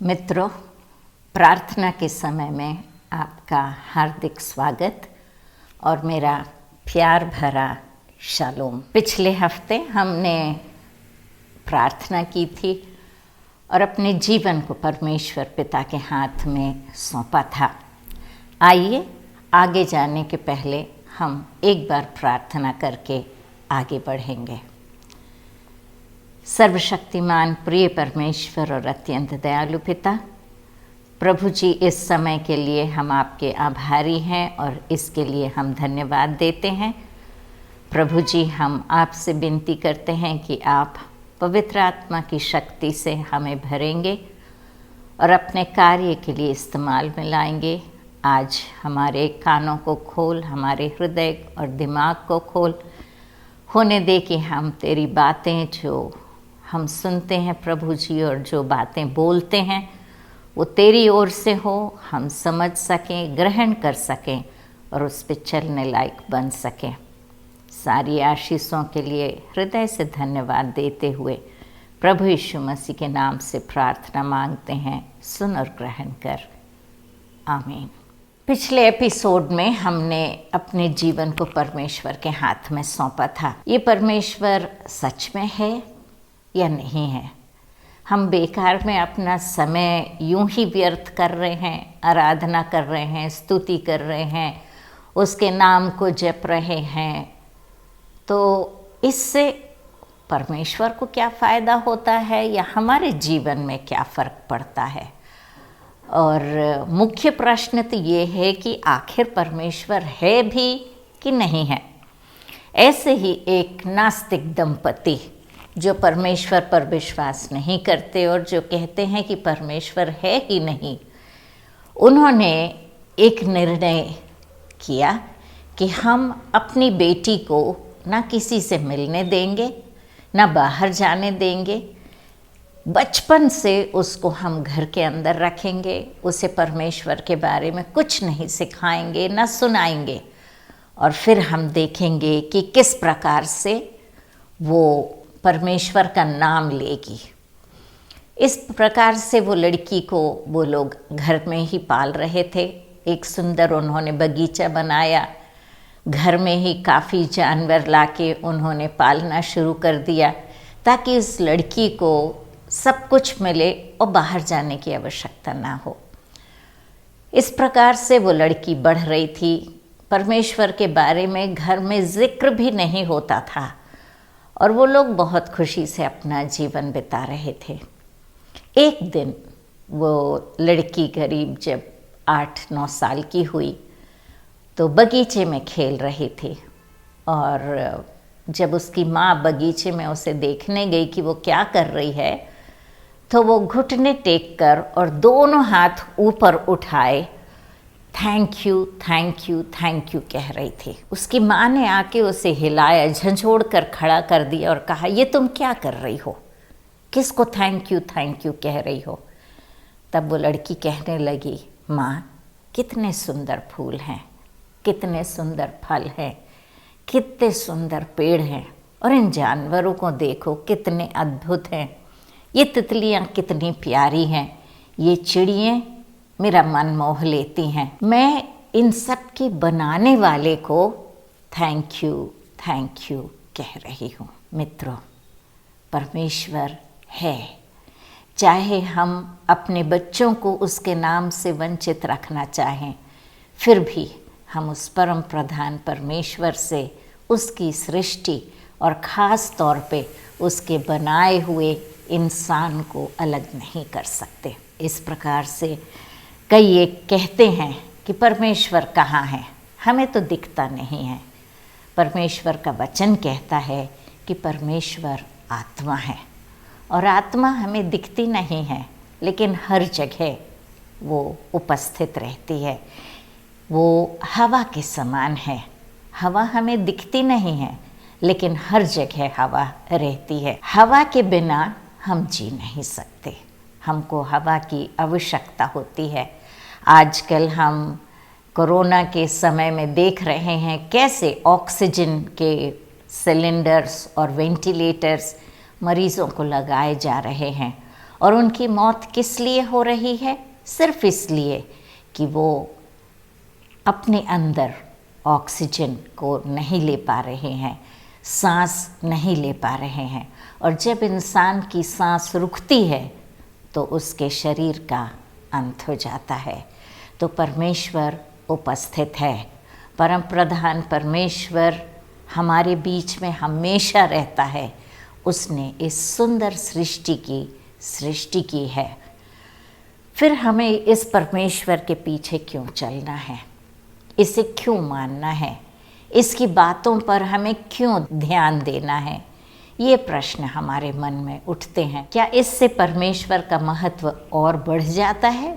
मित्रों, प्रार्थना के समय में आपका हार्दिक स्वागत और मेरा प्यार भरा शालोम। पिछले हफ्ते हमने प्रार्थना की थी और अपने जीवन को परमेश्वर पिता के हाथ में सौंपा था। आइए आगे जाने के पहले हम एक बार प्रार्थना करके आगे बढ़ेंगे। सर्वशक्तिमान प्रिय परमेश्वर और अत्यंत दयालु पिता, प्रभु जी, इस समय के लिए हम आपके आभारी हैं और इसके लिए हम धन्यवाद देते हैं। प्रभु जी, हम आपसे विनती करते हैं कि आप पवित्र आत्मा की शक्ति से हमें भरेंगे और अपने कार्य के लिए इस्तेमाल में लाएंगे। आज हमारे कानों को खोल, हमारे हृदय और दिमाग को खोल, होने दे कि हम तेरी बातें जो हम सुनते हैं प्रभु जी और जो बातें बोलते हैं वो तेरी ओर से हो, हम समझ सकें, ग्रहण कर सकें और उस पर चलने लायक बन सकें। सारी आशीषों के लिए हृदय से धन्यवाद देते हुए प्रभु यीशु मसीह के नाम से प्रार्थना मांगते हैं, सुन और ग्रहण कर, आमीन। पिछले एपिसोड में हमने अपने जीवन को परमेश्वर के हाथ में सौंपा था। ये परमेश्वर सच में है या नहीं है? हम बेकार में अपना समय यूं ही व्यर्थ कर रहे हैं, आराधना कर रहे हैं, स्तुति कर रहे हैं, उसके नाम को जप रहे हैं, तो इससे परमेश्वर को क्या फ़ायदा होता है या हमारे जीवन में क्या फ़र्क पड़ता है? और मुख्य प्रश्न तो ये है कि आखिर परमेश्वर है भी कि नहीं है। ऐसे ही एक नास्तिक दंपति जो परमेश्वर पर विश्वास नहीं करते और जो कहते हैं कि परमेश्वर है ही नहीं, उन्होंने एक निर्णय किया कि हम अपनी बेटी को ना किसी से मिलने देंगे, ना बाहर जाने देंगे। बचपन से उसको हम घर के अंदर रखेंगे, उसे परमेश्वर के बारे में कुछ नहीं सिखाएंगे, ना सुनाएंगे, और फिर हम देखेंगे कि किस प्रकार से वो परमेश्वर का नाम लेगी। इस प्रकार से वो लड़की को वो लोग घर में ही पाल रहे थे। एक सुंदर उन्होंने बगीचा बनाया, घर में ही काफ़ी जानवर लाके उन्होंने पालना शुरू कर दिया ताकि उस लड़की को सब कुछ मिले और बाहर जाने की आवश्यकता ना हो। इस प्रकार से वो लड़की बढ़ रही थी। परमेश्वर के बारे में घर में जिक्र भी नहीं होता था और वो लोग बहुत खुशी से अपना जीवन बिता रहे थे। एक दिन वो लड़की करीब जब 8-9 साल की हुई तो बगीचे में खेल रही थी, और जब उसकी माँ बगीचे में उसे देखने गई कि वो क्या कर रही है, तो वो घुटने टेक कर और दोनों हाथ ऊपर उठाए thank you thank you thank you कह रही थी। उसकी माँ ने आके उसे हिलाया, झंझोड़ कर खड़ा कर दिया और कहा, ये तुम क्या कर रही हो? किसको थैंक यू कह रही हो? तब वो लड़की कहने लगी, माँ, कितने सुंदर फूल हैं, कितने सुंदर फल हैं, कितने सुंदर पेड़ हैं, और इन जानवरों को देखो कितने अद्भुत हैं। ये तितलियाँ कितनी प्यारी हैं, ये चिड़ियाँ मेरा मन मोह लेती हैं। मैं इन सब के बनाने वाले को थैंक यू कह रही हूँ। मित्रों, परमेश्वर है। चाहे हम अपने बच्चों को उसके नाम से वंचित रखना चाहें, फिर भी हम उस परम प्रधान परमेश्वर से उसकी सृष्टि और ख़ास तौर पे उसके बनाए हुए इंसान को अलग नहीं कर सकते। इस प्रकार से कई एक कहते हैं कि परमेश्वर कहाँ है, हमें तो दिखता नहीं है। परमेश्वर का वचन कहता है कि परमेश्वर आत्मा है, और आत्मा हमें दिखती नहीं है लेकिन हर जगह वो उपस्थित रहती है। वो हवा के समान है। हवा हमें दिखती नहीं है लेकिन हर जगह हवा रहती है। हवा के बिना हम जी नहीं सकते, हमको हवा की आवश्यकता होती है। आजकल हम कोरोना के समय में देख रहे हैं कैसे ऑक्सीजन के सिलेंडर्स और वेंटिलेटर्स मरीज़ों को लगाए जा रहे हैं, और उनकी मौत किस लिए हो रही है? सिर्फ इसलिए कि वो अपने अंदर ऑक्सीजन को नहीं ले पा रहे हैं, सांस नहीं ले पा रहे हैं। और जब इंसान की सांस रुकती है तो उसके शरीर का अंत हो जाता है। तो परमेश्वर उपस्थित है। परम प्रधान परमेश्वर हमारे बीच में हमेशा रहता है। उसने इस सुंदर सृष्टि की है। फिर हमें इस परमेश्वर के पीछे क्यों चलना है? इसे क्यों मानना है? इसकी बातों पर हमें क्यों ध्यान देना है? ये प्रश्न हमारे मन में उठते हैं। क्या इससे परमेश्वर का महत्व और बढ़ जाता है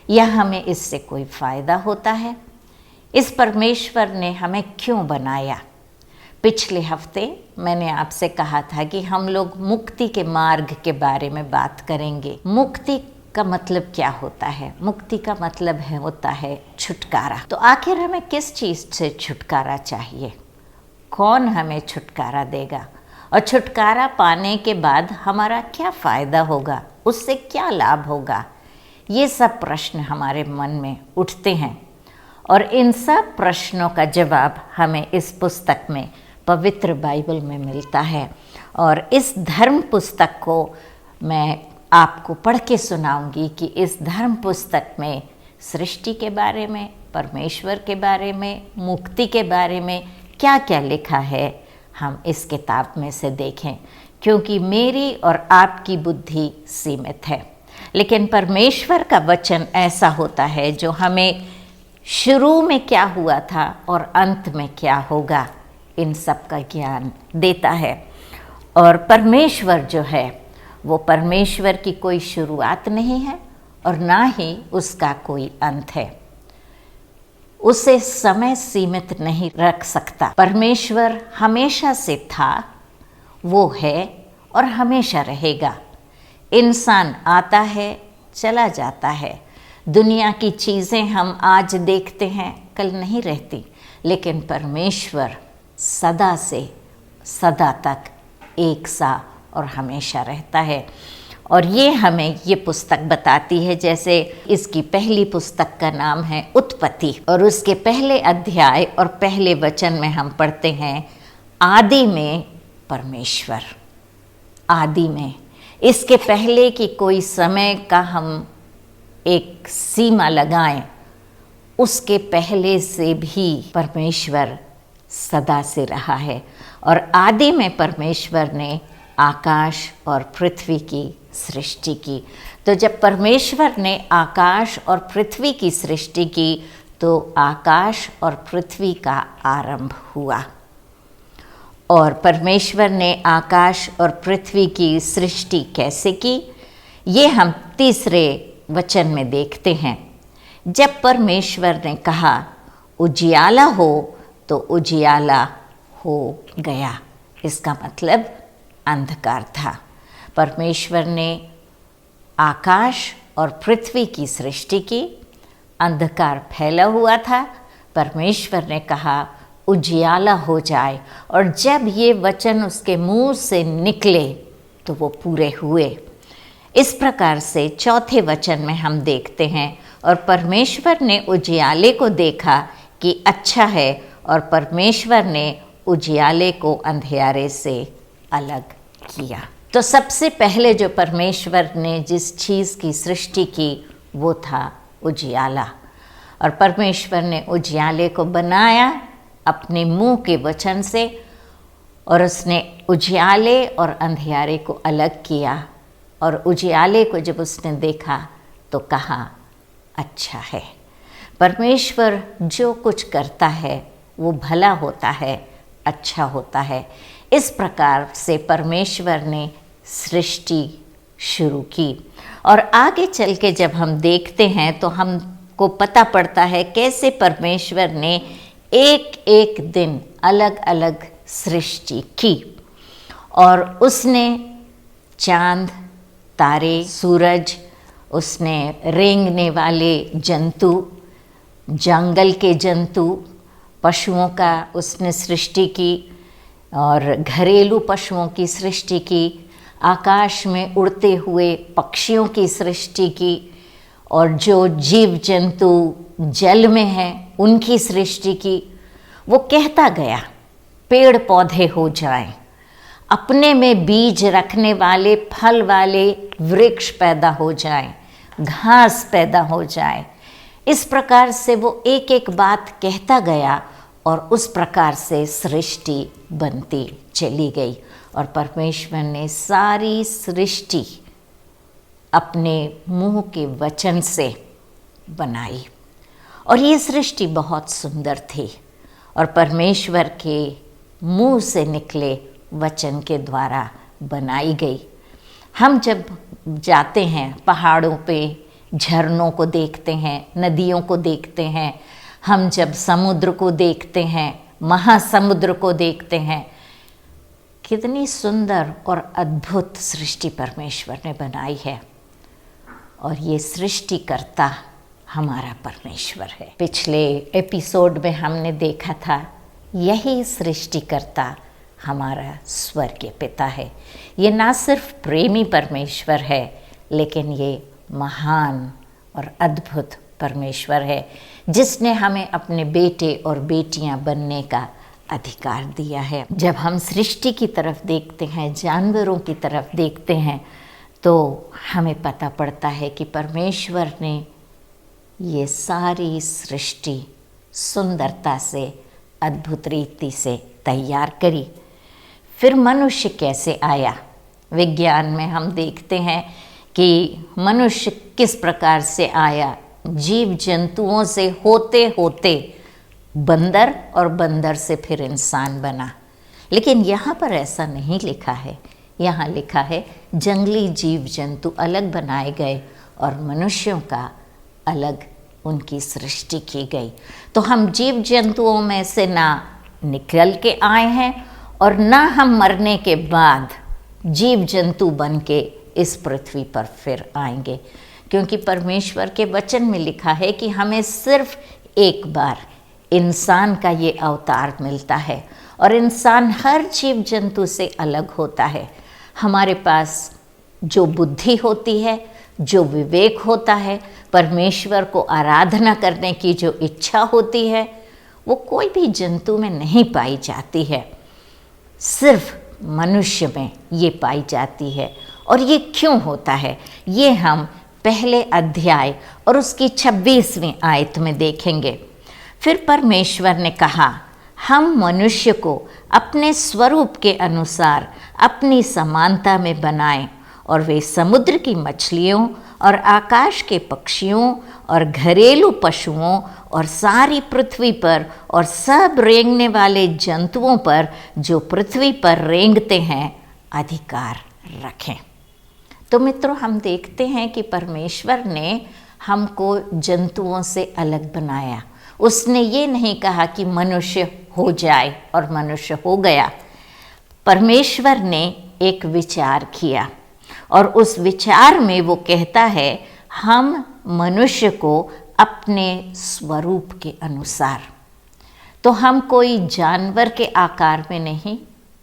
या हमें इससे कोई फ़ायदा होता है? इस परमेश्वर ने हमें क्यों बनाया? पिछले हफ्ते मैंने आपसे कहा था कि हम लोग मुक्ति के मार्ग के बारे में बात करेंगे। मुक्ति का मतलब क्या होता है? मुक्ति का मतलब होता है छुटकारा। तो आखिर हमें किस चीज़ से छुटकारा चाहिए? कौन हमें छुटकारा देगा? और छुटकारा पाने के बाद हमारा क्या फ़ायदा होगा? उससे क्या लाभ होगा? ये सब प्रश्न हमारे मन में उठते हैं और इन सब प्रश्नों का जवाब हमें इस पुस्तक में, पवित्र बाइबल में मिलता है। और इस धर्म पुस्तक को मैं आपको पढ़ के सुनाऊंगी कि इस धर्म पुस्तक में सृष्टि के बारे में, परमेश्वर के बारे में, मुक्ति के बारे में क्या क्या लिखा है, हम इस किताब में से देखें। क्योंकि मेरी और आपकी बुद्धि सीमित है, लेकिन परमेश्वर का वचन ऐसा होता है जो हमें शुरू में क्या हुआ था और अंत में क्या होगा, इन सब का ज्ञान देता है। और परमेश्वर जो है वो परमेश्वर की कोई शुरुआत नहीं है और ना ही उसका कोई अंत है। उसे समय सीमित नहीं रख सकता। परमेश्वर हमेशा से था, वो है और हमेशा रहेगा। इंसान आता है, चला जाता है। दुनिया की चीज़ें हम आज देखते हैं, कल नहीं रहती, लेकिन परमेश्वर सदा से सदा तक एक सा और हमेशा रहता है। और ये हमें ये पुस्तक बताती है। जैसे इसकी पहली पुस्तक का नाम है उत्पत्ति और उसके पहले अध्याय और पहले वचन में हम पढ़ते हैं, आदि में परमेश्वर। आदि में, इसके पहले कि कोई समय का हम एक सीमा लगाएं, उसके पहले से भी परमेश्वर सदा से रहा है। और आदि में परमेश्वर ने आकाश और पृथ्वी की सृष्टि की। तो जब परमेश्वर ने आकाश और पृथ्वी की सृष्टि की तो आकाश और पृथ्वी का आरंभ हुआ। और परमेश्वर ने आकाश और पृथ्वी की सृष्टि कैसे की, ये हम तीसरे वचन में देखते हैं। जब परमेश्वर ने कहा उजियाला हो तो उजियाला हो गया। इसका मतलब अंधकार था। परमेश्वर ने आकाश और पृथ्वी की सृष्टि की, अंधकार फैला हुआ था। परमेश्वर ने कहा उजियाला हो जाए, और जब ये वचन उसके मुंह से निकले तो वो पूरे हुए। इस प्रकार से चौथे वचन में हम देखते हैं, और परमेश्वर ने उजियाले को देखा कि अच्छा है, और परमेश्वर ने उजियाले को अंधियारे से अलग किया। तो सबसे पहले जो परमेश्वर ने जिस चीज़ की सृष्टि की वो था उजियाला। और परमेश्वर ने उजियाले को बनाया अपने मुंह के वचन से, और उसने उजियाले और अंधियारे को अलग किया। और उजियाले को जब उसने देखा तो कहा अच्छा है। परमेश्वर जो कुछ करता है वो भला होता है, अच्छा होता है। इस प्रकार से परमेश्वर ने सृष्टि शुरू की। और आगे चल के जब हम देखते हैं तो हमको पता पड़ता है कैसे परमेश्वर ने एक एक दिन अलग अलग सृष्टि की। और उसने चांद, तारे, सूरज, उसने रेंगने वाले जंतु, जंगल के जंतु, पशुओं का उसने सृष्टि की, और घरेलू पशुओं की सृष्टि की, आकाश में उड़ते हुए पक्षियों की सृष्टि की, और जो जीव जंतु जल में हैं उनकी सृष्टि की। वो कहता गया पेड़ पौधे हो जाएं, अपने में बीज रखने वाले फल वाले वृक्ष पैदा हो जाएं, घास पैदा हो जाए। इस प्रकार से वो एक एक बात कहता गया और उस प्रकार से सृष्टि बनती चली गई। और परमेश्वर ने सारी सृष्टि अपने मुंह के वचन से बनाई, और ये सृष्टि बहुत सुंदर थी और परमेश्वर के मुंह से निकले वचन के द्वारा बनाई गई। हम जब जाते हैं पहाड़ों पे, झरनों को देखते हैं, नदियों को देखते हैं, हम जब समुद्र को देखते हैं, महासमुद्र को देखते हैं, कितनी सुंदर और अद्भुत सृष्टि परमेश्वर ने बनाई है। और ये सृष्टिकर्ता हमारा परमेश्वर है। पिछले एपिसोड में हमने देखा था यही सृष्टिकर्ता हमारा स्वर्गीय पिता है। ये ना सिर्फ प्रेमी परमेश्वर है, लेकिन ये महान और अद्भुत परमेश्वर है जिसने हमें अपने बेटे और बेटियां बनने का अधिकार दिया है। जब हम सृष्टि की तरफ देखते हैं, जानवरों की तरफ देखते हैं, तो हमें पता पड़ता है कि परमेश्वर ने ये सारी सृष्टि सुंदरता से, अद्भुत रीति से तैयार करी। फिर मनुष्य कैसे आया? विज्ञान में हम देखते हैं कि मनुष्य किस प्रकार से आया। जीव जंतुओं से होते होते बंदर, और बंदर से फिर इंसान बना। लेकिन यहाँ पर ऐसा नहीं लिखा है। यहाँ लिखा है जंगली जीव जंतु अलग बनाए गए और मनुष्यों का अलग उनकी सृष्टि की गई। तो हम जीव जंतुओं में से ना निकल के आए हैं और ना हम मरने के बाद जीव जंतु बन के इस पृथ्वी पर फिर आएंगे, क्योंकि परमेश्वर के वचन में लिखा है कि हमें सिर्फ एक बार इंसान का ये अवतार मिलता है और इंसान हर जीव जंतु से अलग होता है। हमारे पास जो बुद्धि होती है, जो विवेक होता है, परमेश्वर को आराधना करने की जो इच्छा होती है, वो कोई भी जंतु में नहीं पाई जाती है, सिर्फ मनुष्य में ये पाई जाती है। और ये क्यों होता है, ये हम पहले अध्याय और उसकी 26वीं आयत में देखेंगे। फिर परमेश्वर ने कहा, हम मनुष्य को अपने स्वरूप के अनुसार अपनी समानता में बनाएं, और वे समुद्र की मछलियों और आकाश के पक्षियों और घरेलू पशुओं और सारी पृथ्वी पर और सब रेंगने वाले जंतुओं पर जो पृथ्वी पर रेंगते हैं अधिकार रखें। तो मित्रों, हम देखते हैं कि परमेश्वर ने हमको जंतुओं से अलग बनाया। उसने ये नहीं कहा कि मनुष्य हो जाए और मनुष्य हो गया। परमेश्वर ने एक विचार किया और उस विचार में वो कहता है, हम मनुष्य को अपने स्वरूप के अनुसार। तो हम कोई जानवर के आकार में नहीं,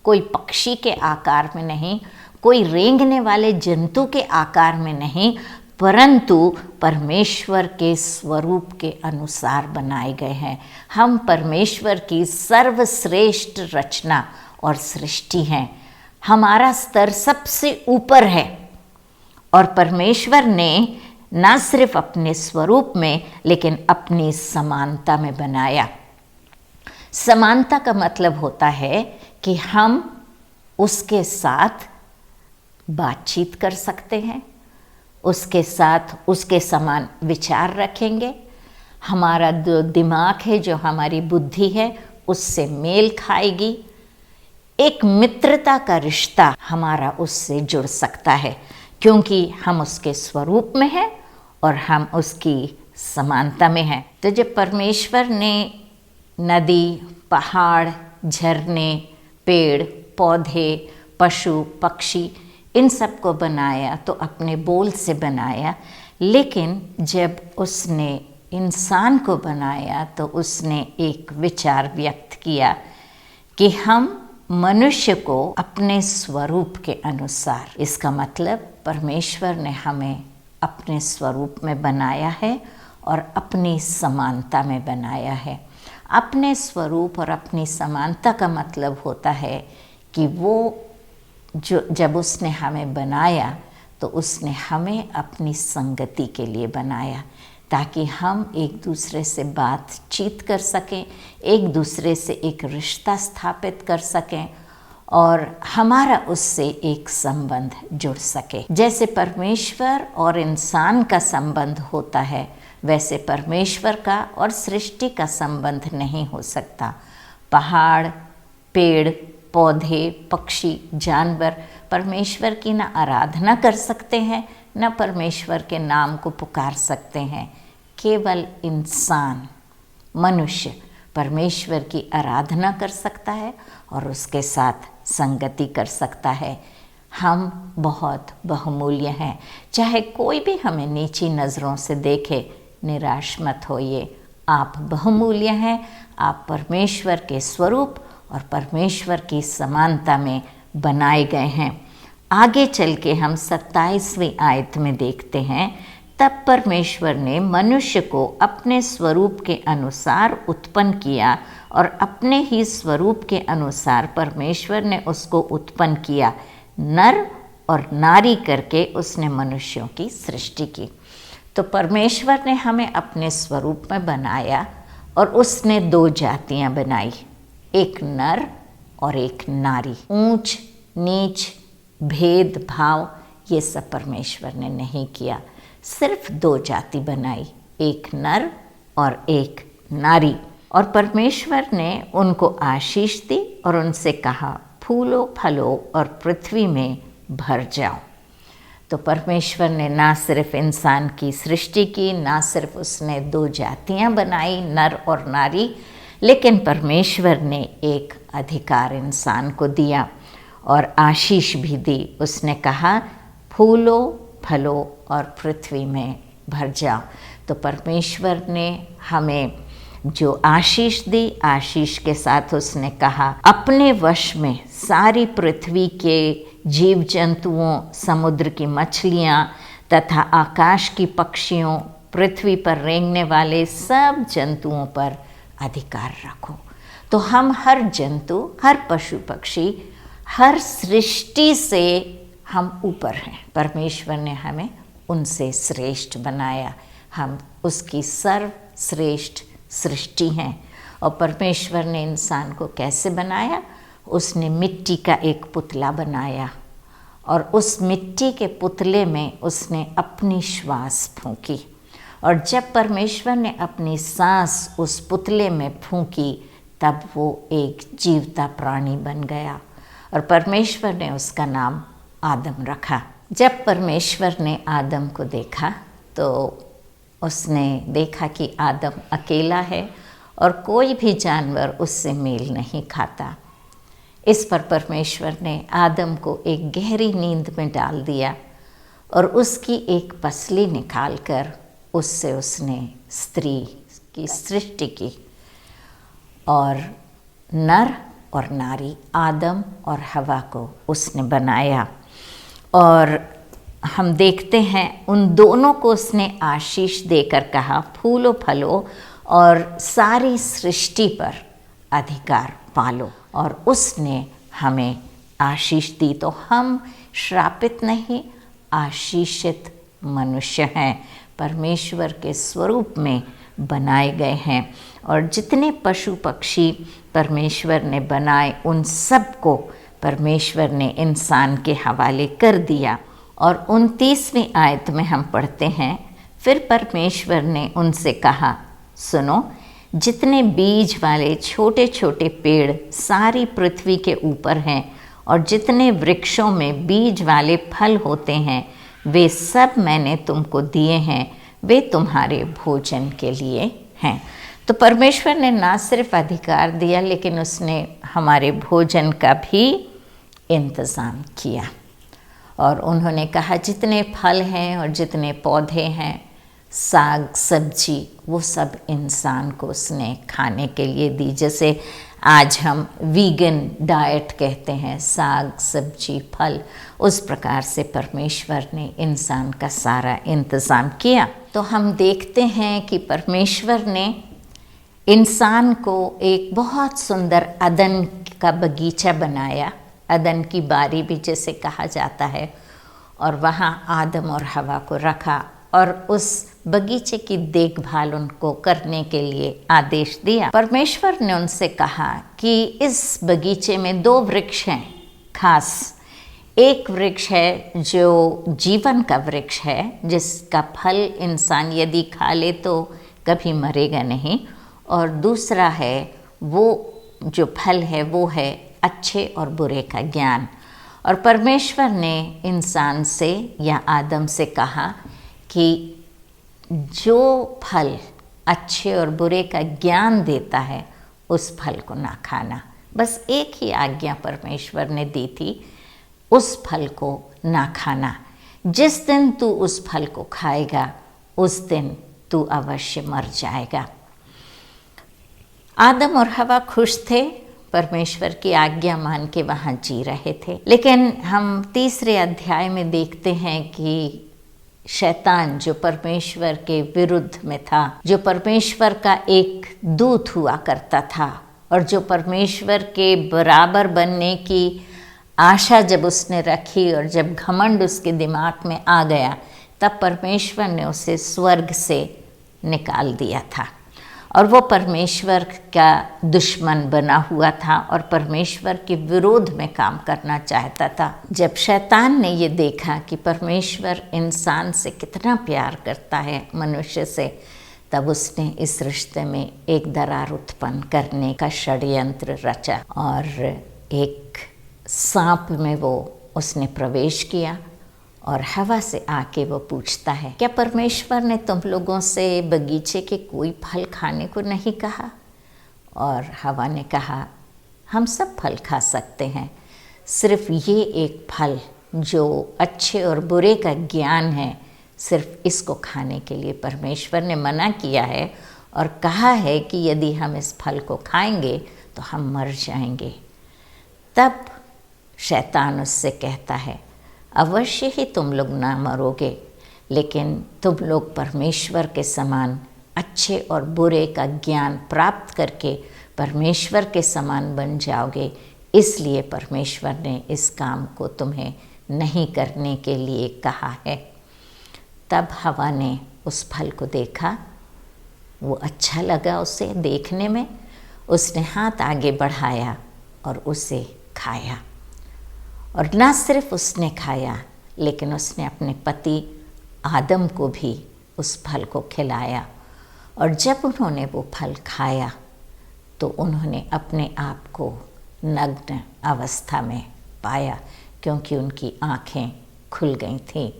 कोई पक्षी के आकार में नहीं, कोई रेंगने वाले जंतु के आकार में नहीं, परंतु परमेश्वर के स्वरूप के अनुसार बनाए गए हैं। हम परमेश्वर की सर्वश्रेष्ठ रचना और सृष्टि हैं। हमारा स्तर सबसे ऊपर है और परमेश्वर ने न सिर्फ अपने स्वरूप में लेकिन अपनी समानता में बनाया। समानता का मतलब होता है कि हम उसके साथ बातचीत कर सकते हैं, उसके साथ उसके समान विचार रखेंगे। हमारा जो दिमाग है, जो हमारी बुद्धि है, उससे मेल खाएगी। एक मित्रता का रिश्ता हमारा उससे जुड़ सकता है, क्योंकि हम उसके स्वरूप में हैं और हम उसकी समानता में हैं। तो जब परमेश्वर ने नदी, पहाड़, झरने, पेड़ पौधे, पशु पक्षी, इन सब को बनाया तो अपने बोल से बनाया। लेकिन जब उसने इंसान को बनाया तो उसने एक विचार व्यक्त किया कि हम मनुष्य को अपने स्वरूप के अनुसार। इसका मतलब परमेश्वर ने हमें अपने स्वरूप में बनाया है और अपनी समानता में बनाया है। अपने स्वरूप और अपनी समानता का मतलब होता है कि वो जब उसने हमें बनाया तो उसने हमें अपनी संगति के लिए बनाया, ताकि हम एक दूसरे से बातचीत कर सकें, एक दूसरे से एक रिश्ता स्थापित कर सकें और हमारा उससे एक संबंध जुड़ सके। जैसे परमेश्वर और इंसान का संबंध होता है, वैसे परमेश्वर का और सृष्टि का संबंध नहीं हो सकता। पहाड़, पेड़ पौधे, पक्षी, जानवर परमेश्वर की न आराधना कर सकते हैं, न परमेश्वर के नाम को पुकार सकते हैं। केवल इंसान, मनुष्य परमेश्वर की आराधना कर सकता है और उसके साथ संगति कर सकता है। हम बहुत बहुमूल्य हैं। चाहे कोई भी हमें नीची नज़रों से देखे, निराश मत होइए। आप बहुमूल्य हैं। आप परमेश्वर के स्वरूप और परमेश्वर की समानता में बनाए गए हैं। आगे चल के हम 27वीं आयत में देखते हैं, तब परमेश्वर ने मनुष्य को अपने स्वरूप के अनुसार उत्पन्न किया और अपने ही स्वरूप के अनुसार परमेश्वर ने उसको उत्पन्न किया। नर और नारी करके उसने मनुष्यों की सृष्टि की। तो परमेश्वर ने हमें अपने स्वरूप में बनाया और उसने 2 जातियां बनाई, एक नर और एक नारी। ऊंच नीच, भेदभाव, ये सब परमेश्वर ने नहीं किया। सिर्फ 2 जाति बनाई, एक नर और एक नारी। और परमेश्वर ने उनको आशीष दी और उनसे कहा, फूलो फलो और पृथ्वी में भर जाओ। तो परमेश्वर ने ना सिर्फ इंसान की सृष्टि की, ना सिर्फ उसने 2 जातियां बनाई, नर और नारी, लेकिन परमेश्वर ने एक अधिकार इंसान को दिया और आशीष भी दी। उसने कहा, फूलो फलो और पृथ्वी में भर जाओ। तो परमेश्वर ने हमें जो आशीष दी, आशीष के साथ उसने कहा, अपने वश में सारी पृथ्वी के जीव जंतुओं, समुद्र की मछलियाँ तथा आकाश की पक्षियों, पृथ्वी पर रेंगने वाले सब जंतुओं पर अधिकार रखो। तो हम हर जंतु, हर पशु पक्षी, हर सृष्टि से हम ऊपर हैं। परमेश्वर ने हमें उनसे श्रेष्ठ बनाया। हम उसकी सर्वश्रेष्ठ सृष्टि हैं। और परमेश्वर ने इंसान को कैसे बनाया? उसने मिट्टी का एक पुतला बनाया और उस मिट्टी के पुतले में उसने अपनी श्वास फूंकी। और जब परमेश्वर ने अपनी सांस उस पुतले में फूंकी, तब वो एक जीवता प्राणी बन गया और परमेश्वर ने उसका नाम आदम रखा। जब परमेश्वर ने आदम को देखा तो उसने देखा कि आदम अकेला है और कोई भी जानवर उससे मेल नहीं खाता। इस पर परमेश्वर ने आदम को एक गहरी नींद में डाल दिया और उसकी एक पसली निकालकर उससे उसने स्त्री की सृष्टि की और नर और नारी, आदम और हवा को उसने बनाया। और हम देखते हैं उन दोनों को उसने आशीष देकर कहा, फूलो फलो और सारी सृष्टि पर अधिकार पालो। और उसने हमें आशीष दी। तो हम श्रापित नहीं, आशीषित मनुष्य हैं, परमेश्वर के स्वरूप में बनाए गए हैं। और जितने पशु पक्षी परमेश्वर ने बनाए, उन सब को परमेश्वर ने इंसान के हवाले कर दिया। और 29वीं आयत में हम पढ़ते हैं, फिर परमेश्वर ने उनसे कहा, सुनो, जितने बीज वाले छोटे छोटे पेड़ सारी पृथ्वी के ऊपर हैं और जितने वृक्षों में बीज वाले फल होते हैं, वे सब मैंने तुमको दिए हैं, वे तुम्हारे भोजन के लिए हैं। तो परमेश्वर ने ना सिर्फ अधिकार दिया, लेकिन उसने हमारे भोजन का भी इंतज़ाम किया। और उन्होंने कहा, जितने फल हैं और जितने पौधे हैं, साग सब्जी, वो सब इंसान को उसने खाने के लिए दी। जैसे आज हम वीगन डाइट कहते हैं, साग सब्जी फल, उस प्रकार से परमेश्वर ने इंसान का सारा इंतज़ाम किया। तो हम देखते हैं कि परमेश्वर ने इंसान को एक बहुत सुंदर अदन का बगीचा बनाया, अदन की बारी भी जैसे कहा जाता है, और वहाँ आदम और हवा को रखा और उस बगीचे की देखभाल उनको करने के लिए आदेश दिया। परमेश्वर ने उनसे कहा कि इस बगीचे में 2 वृक्ष हैं खास। एक वृक्ष है जो जीवन का वृक्ष है, जिसका फल इंसान यदि खा ले तो कभी मरेगा नहीं, और दूसरा है वो जो फल है वो है अच्छे और बुरे का ज्ञान। और परमेश्वर ने इंसान से या आदम से कहा कि जो फल अच्छे और बुरे का ज्ञान देता है उस फल को ना खाना। बस एक ही आज्ञा परमेश्वर ने दी थी, उस फल को ना खाना। जिस दिन तू उस फल को खाएगा उस दिन तू अवश्य मर जाएगा। आदम और हवा खुश थे, परमेश्वर की आज्ञा मान के वहाँ जी रहे थे। लेकिन हम 3 अध्याय में देखते हैं कि शैतान जो परमेश्वर के विरुद्ध में था, जो परमेश्वर का एक दूत हुआ करता था और जो परमेश्वर के बराबर बनने की आशा जब उसने रखी और जब घमंड उसके दिमाग में आ गया, तब परमेश्वर ने उसे स्वर्ग से निकाल दिया था और वो परमेश्वर का दुश्मन बना हुआ था और परमेश्वर के विरोध में काम करना चाहता था। जब शैतान ने ये देखा कि परमेश्वर इंसान से कितना प्यार करता है, मनुष्य से, तब उसने इस रिश्ते में एक दरार उत्पन्न करने का षड्यंत्र रचा और एक सांप में वो उसने प्रवेश किया और हवा से आके वो पूछता है, क्या परमेश्वर ने तुम लोगों से बगीचे के कोई फल खाने को नहीं कहा? और हवा ने कहा, हम सब फल खा सकते हैं, सिर्फ ये एक फल जो अच्छे और बुरे का ज्ञान है, सिर्फ इसको खाने के लिए परमेश्वर ने मना किया है और कहा है कि यदि हम इस फल को खाएंगे तो हम मर जाएंगे। तब शैतान उससे कहता है, अवश्य ही तुम लोग ना मरोगे, लेकिन तुम लोग परमेश्वर के समान अच्छे और बुरे का ज्ञान प्राप्त करके परमेश्वर के समान बन जाओगे, इसलिए परमेश्वर ने इस काम को तुम्हें नहीं करने के लिए कहा है। तब हवा ने उस फल को देखा, वो अच्छा लगा उसे देखने में, उसने हाथ आगे बढ़ाया और उसे खाया। और न सिर्फ उसने खाया, लेकिन उसने अपने पति आदम को भी उस फल को खिलाया। और जब उन्होंने वो फल खाया तो उन्होंने अपने आप को नग्न अवस्था में पाया, क्योंकि उनकी आँखें खुल गई थीं।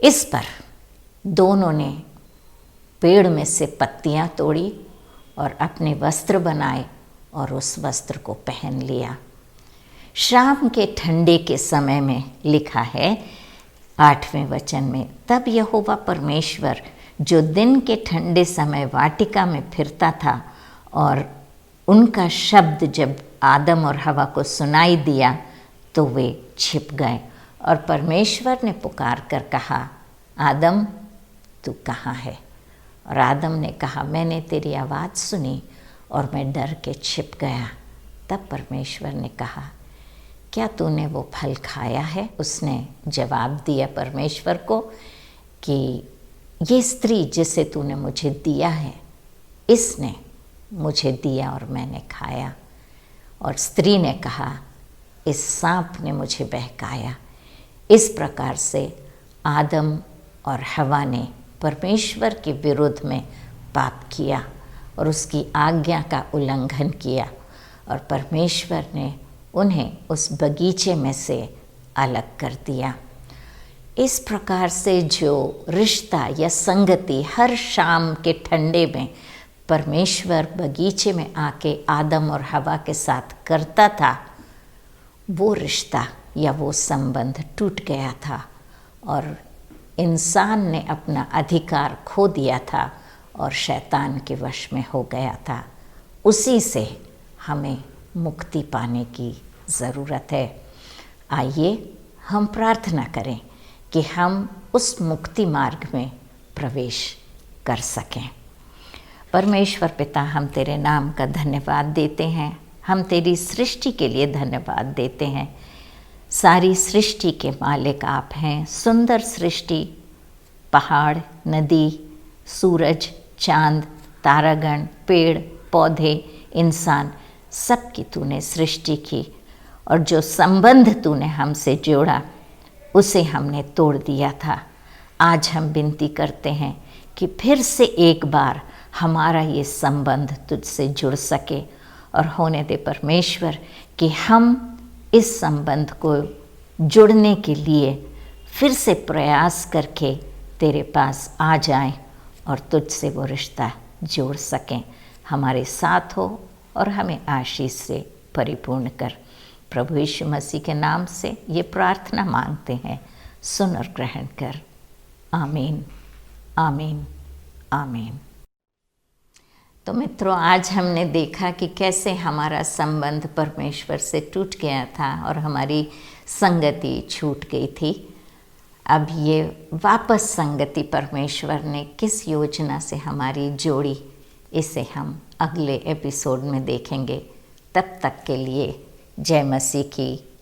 इस पर दोनों ने पेड़ में से पत्तियाँ तोड़ी और अपने वस्त्र बनाए और उस वस्त्र को पहन लिया। शाम के ठंडे के समय में लिखा है 8वें वचन में, तब यहोवा परमेश्वर जो दिन के ठंडे समय वाटिका में फिरता था और उनका शब्द जब आदम और हवा को सुनाई दिया तो वे छिप गए। और परमेश्वर ने पुकार कर कहा, आदम तू कहाँ है? और आदम ने कहा, मैंने तेरी आवाज़ सुनी और मैं डर के छिप गया। तब परमेश्वर ने कहा, क्या तूने वो फल खाया है? उसने जवाब दिया परमेश्वर को कि ये स्त्री जिसे तूने मुझे दिया है, इसने मुझे दिया और मैंने खाया। और स्त्री ने कहा, इस सांप ने मुझे बहकाया। इस प्रकार से आदम और हवा ने परमेश्वर के विरुद्ध में पाप किया और उसकी आज्ञा का उल्लंघन किया और परमेश्वर ने उन्हें उस बगीचे में से अलग कर दिया। इस प्रकार से जो रिश्ता या संगति हर शाम के ठंडे में परमेश्वर बगीचे में आके आदम और हवा के साथ करता था, वो रिश्ता या वो संबंध टूट गया था और इंसान ने अपना अधिकार खो दिया था और शैतान के वश में हो गया था। उसी से हमें मुक्ति पाने की ज़रूरत है। आइए हम प्रार्थना करें कि हम उस मुक्ति मार्ग में प्रवेश कर सकें। परमेश्वर पिता, हम तेरे नाम का धन्यवाद देते हैं, हम तेरी सृष्टि के लिए धन्यवाद देते हैं। सारी सृष्टि के मालिक आप हैं। सुंदर सृष्टि, पहाड़, नदी, सूरज, चांद, तारागण, पेड़ पौधे, इंसान, सब की तूने सृष्टि की, और जो संबंध तूने हमसे जोड़ा उसे हमने तोड़ दिया था। आज हम विनती करते हैं कि फिर से एक बार हमारा ये संबंध तुझसे जुड़ सके, और होने दे परमेश्वर कि हम इस संबंध को जुड़ने के लिए फिर से प्रयास करके तेरे पास आ जाएं और तुझसे वो रिश्ता जोड़ सकें। हमारे साथ हो और हमें आशीष से परिपूर्ण कर। प्रभु यीशु मसीह के नाम से ये प्रार्थना मांगते हैं, सुन और ग्रहण कर। आमीन, आमीन, आमीन। तो मित्रों, आज हमने देखा कि कैसे हमारा संबंध परमेश्वर से टूट गया था और हमारी संगति छूट गई थी। अब ये वापस संगति परमेश्वर ने किस योजना से हमारी जोड़ी, इसे हम अगले एपिसोड में देखेंगे। तब तक के लिए जय मसीह की।